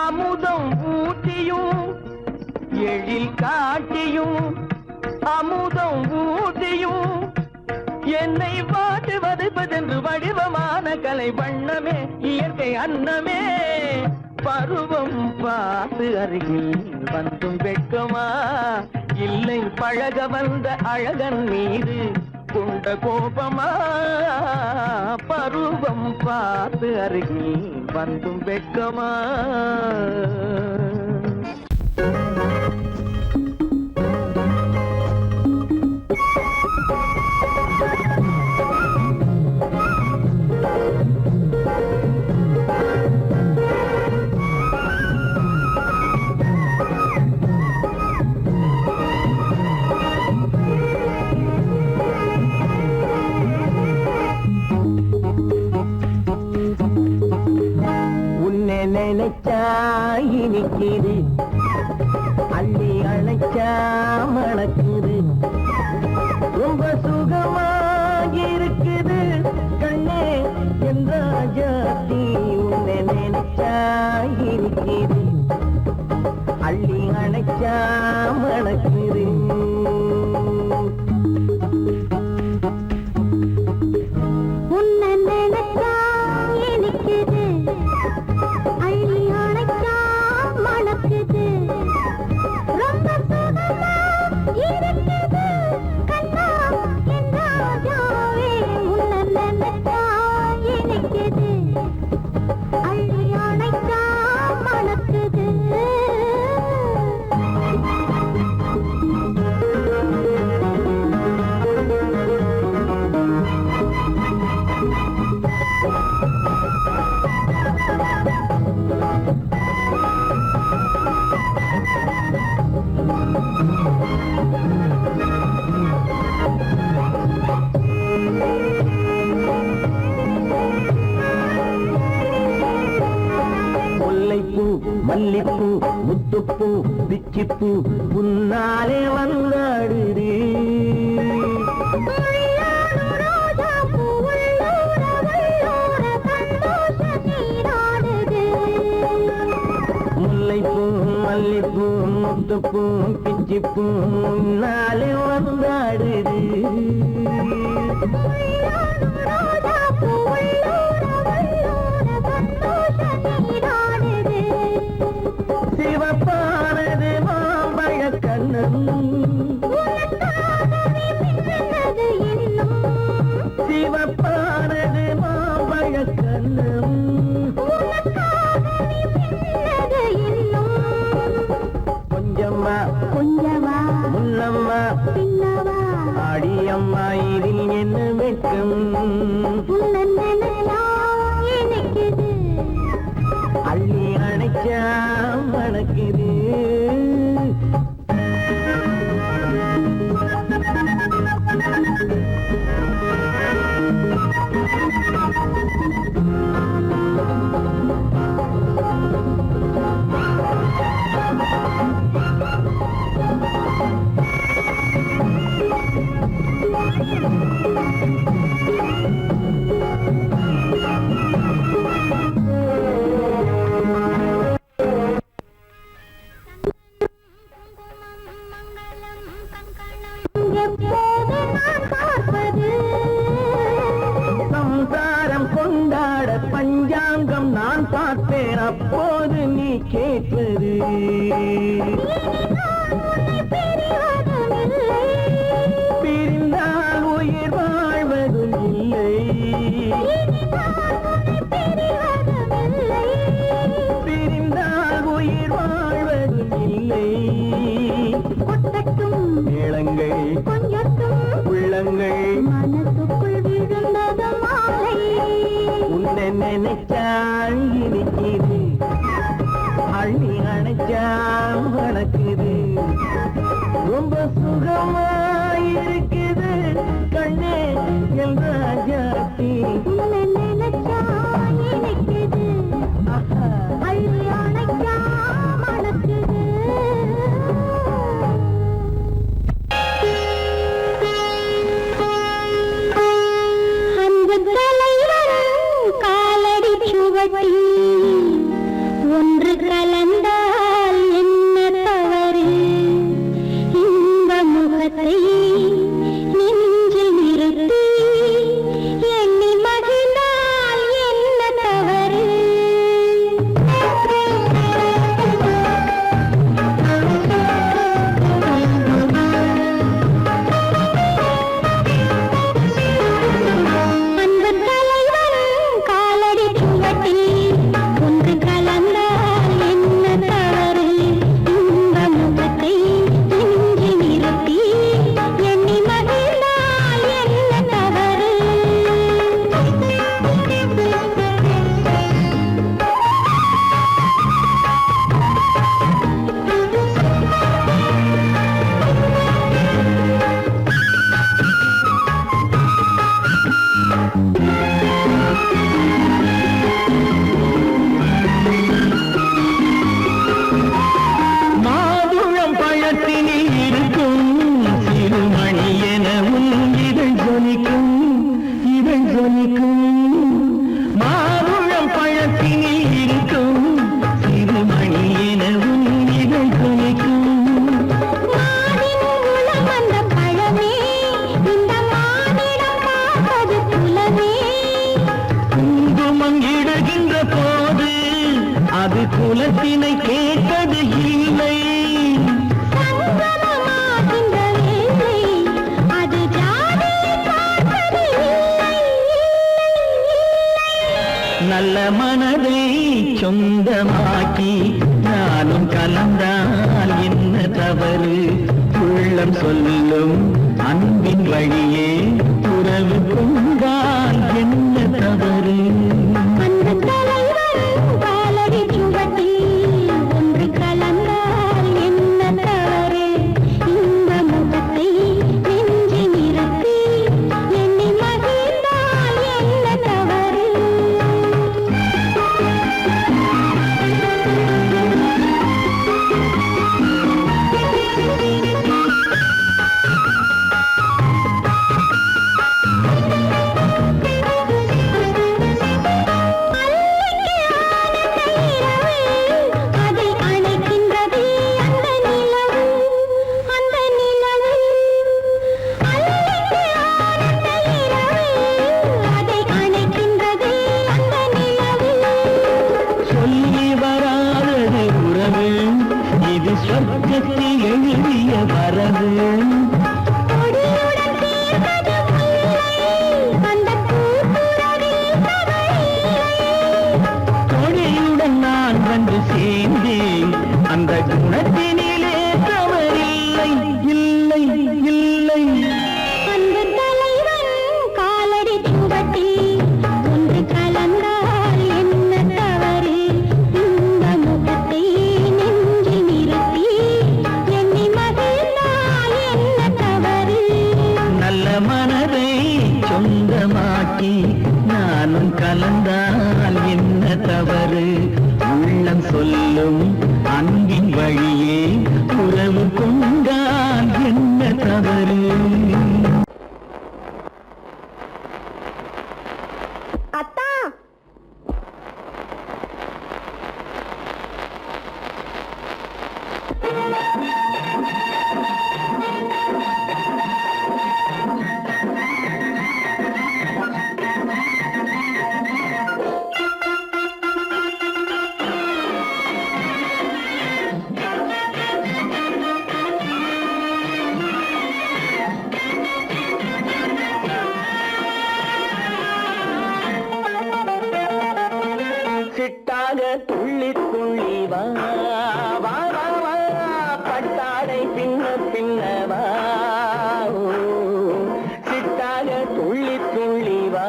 அமுதம் ஊட்டியும் எழில் காட்டியும் அமுதம் ஊட்டியும் என்னை பாட்டு வதைப்பதென்று வடிவமான கலை வண்ணமே இயற்கை அன்னமே பருவம் பார்த்து அருகில் வந்தும் வெட்கமா இல்லை பழக வந்த அழகன் மீது கொண்ட கோபமா பருவம் பார்த்து அருகில் வந்தும் வெட்கமா நினைச்சா இனிக்குது அள்ளி அழைச்சா மணக்குது ரொம்ப சுகமாயிருக்குது கண்ணே என்ற ஜாதி உன்னை நினைச்சா இனிக்குது அள்ளி அழைச்சா மணக்குது உன்னை நினைச்சா இனிக்குது அள்ளி அணைச்சா மணக்குது ரொம்ப சுகமா இருக்குது கண்ணா என் ராஜாவே உன்னை நினைச்சா இனிக்குது அள்ளி அணைச்சா மணக்குது மல்லிப்பூ முத்துப்பூ பிச்சிப்பூ புன்னாலே வந்தாடுது முல்லைப்பூ மல்லிப்பூ முத்துப்பூ பிச்சிப்பூ முன்னாலே வந்தாடுது சிவப்பானது மாம்பழ கண்ணம் சிவப்பானது மாம்பழ கண்ணம் கொஞ்சம்மா கொஞ்சமா முன்னம்மா பின்னவா ஆடியம்மா இதில் என்ன வெட்கம் உன்னை நினைச்சா எனக்குது அள்ளி அணைச்சா மணக்குது சம்சாரம் கொண்டாட பஞ்சாங்கம் நான் பார்ப்பேன் அப்போது நீ கேட்பது பிரிந்தால் உயிர் வாழ்வதும் இல்லை பிரிந்தால் உயிர் வாழ்வதும் இல்லை மேளங்கள் உள்ளங்கள் மனசுக்குள் விழுந்தது மாலை உன்னை நினைச்சால் இனிக்குது அள்ளி அணைச்சா வணக்குது ரொம்ப சுகமாயிருக்குது கண்ணே என் ராஜாத்தி உன்னை நினைச்சா எனக்குது அள்ளி அணைச்சா மணக்குது அன்பு தலைவரும் காலடி சுவடி ஒன்று கலந்தால் என்ன தவறு இன்ப முகத்தை நெஞ்சில் நிறுத்தி எண்ணி மகிழ்ந்தால் என்ன தவறு அன்பு தலைவரும் காலடி சுவட்டில் ஒன்று கலந்தால் என்ன தவறு இன்ப முகத்தை நெஞ்சில் நிறுத்தி எண்ணி மகிழ்ந்தால் என்ன தவறு மாதுளம் பழத்தினில் இருக்கும் சிறுமணி எனவும் இதழ் ஜொலிக்கும் இதழ் ஜொலிக்கும் மாதுளம் பழத்தினில் இருக்கும் சிறுமணி எனவும் இதழ் ஜொலிக்கும் மானின் உளம் வந்த பழமே இந்த மானிடம் பார்ப்பது புலமே குங்குமம் இடுகின்ற போது அது குலத்தினை கேட்பது இல்லை சங்கமமாகின்ற வேளை அது ஜாதியை பார்ப்பது இல்லை நல்ல மனதை சொந்தமாக்கி நானும் கலந்தால் என்ன தவறு உள்ளம் சொல்லும் அன்பின் வழியே உறவு கொண்டால் என்ன தவறு அன்பு தலைவரும் காலடி சுவட்டில் ஒன்று கலந்தால் என்ன தவறு இன்ப முகத்தை நெஞ்சில் நிறுத்தி எண்ணி மகிழ்ந்தால் என்ன தவறு வந்து சேர்ந்தேன் அந்த குணத்தினிலே தவறில்லை இல்லை இல்லை அன்பு தலைவன் காலடி சுவட்டில் ஒன்று கலந்தால் என்ன தவறு இந்த முகத்தை நெஞ்சில் நிறுத்தி எண்ணி மகிழ்ந்தால் என்ன தவறு நல்ல மனதை சொந்தமாக்கி நானும் கலந்தால் என்ன தவறு உள்ளம் சொல்லும் அன்பின் வழியே உறவு கொண்டால் என்ன தவறு அத்தா சிட்டாக துள்ளி துள்ளி வா வா வா வா பட்டாடை பின்ன பின்ன வா ஓ, சிட்டாக துள்ளி துள்ளி வா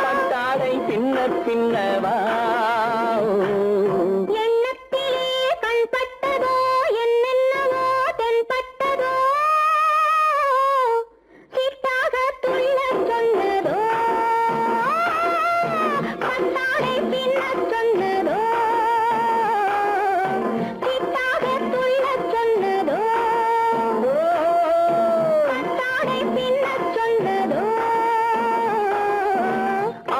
பட்டாடை பின்ன பின்ன வா ஓ. எண்ணத்திலே கண்பட்டதோ என்னென்னவோ தென்பட்டதோ சிட்டாக துள்ளச் சொன்னதோ பட்டாடை பின்னச் சொன்னதோ சிட்டாக துள்ளச் சொன்னதோ பட்டாடை பின்னச் சொன்னதோ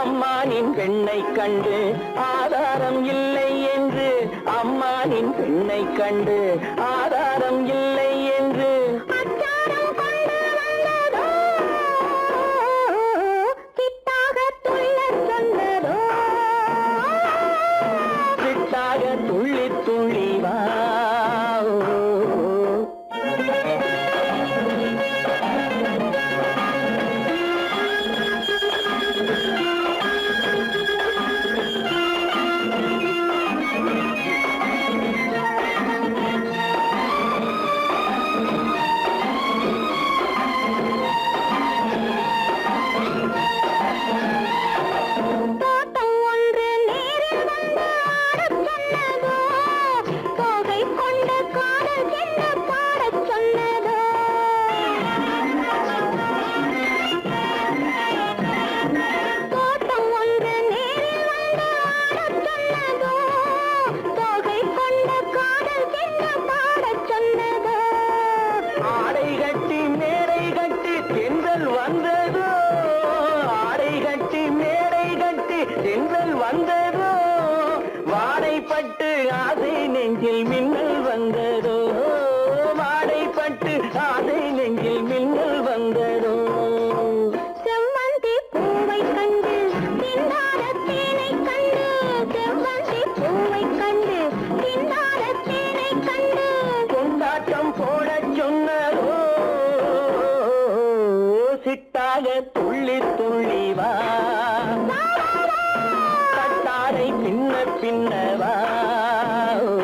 அம்மானின் பெண்ணை கண்டு ஆதாரம் இல்லை என்று அம்மானின் பெண்ணை கண்டு ஆதாரம் இல்லை என்று அச்சாரம் கொண்டு வந்ததோ சிட்டாக துள்ளச் சொன்னதோ சிட்டாக துள்ளி துள்ளி வா ஓ. தோட்டம் ஒன்று நேரில் வந்து ஆடச் சொன்னதோ தோகை கொண்ட காதல் என்ன பாடச் சொன்னதோ தோட்டம் ஒன்று நேரில் வந்து ஆடச் சொன்னதோ தோகை கொண்ட காதல் என்ன பாடச் சொன்னதோ ஆடை கட்டி மேடை கட்டி தென்றல் வந்ததோ ஆடை கட்டி மேடை கட்டி தென்றல் வந்ததோ வாடைப்பட்டு ஆசை நெஞ்சில் மின்னல் வந்ததோ வாடைப்பட்டு ஆசை நெஞ்சில் மின்னல் வந்ததோ செவ்வந்தி பூவை கண்டு திண்டாட தேனை கண்டு செவ்வந்தி பூவை கண்டு திண்டாட தேனை கண்டு கொண்டாட்டம் போடச் சொன்னதோ சிட்டாக துள்ளி துள்ளி வா கட்டாடை பின்ன பின்ன வா ஓ.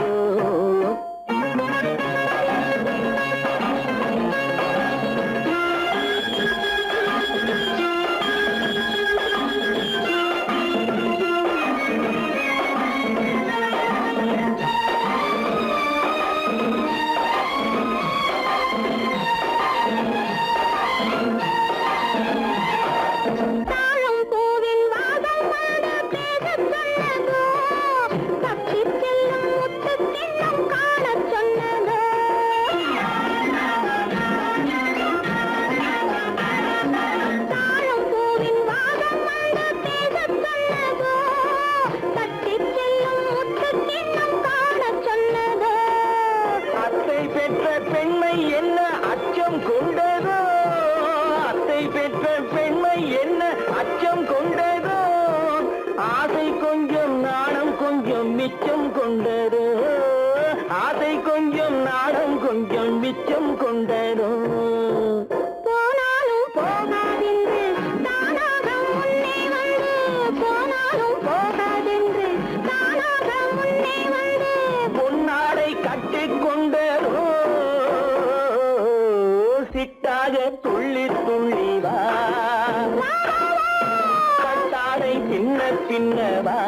பின்ன பின்னவா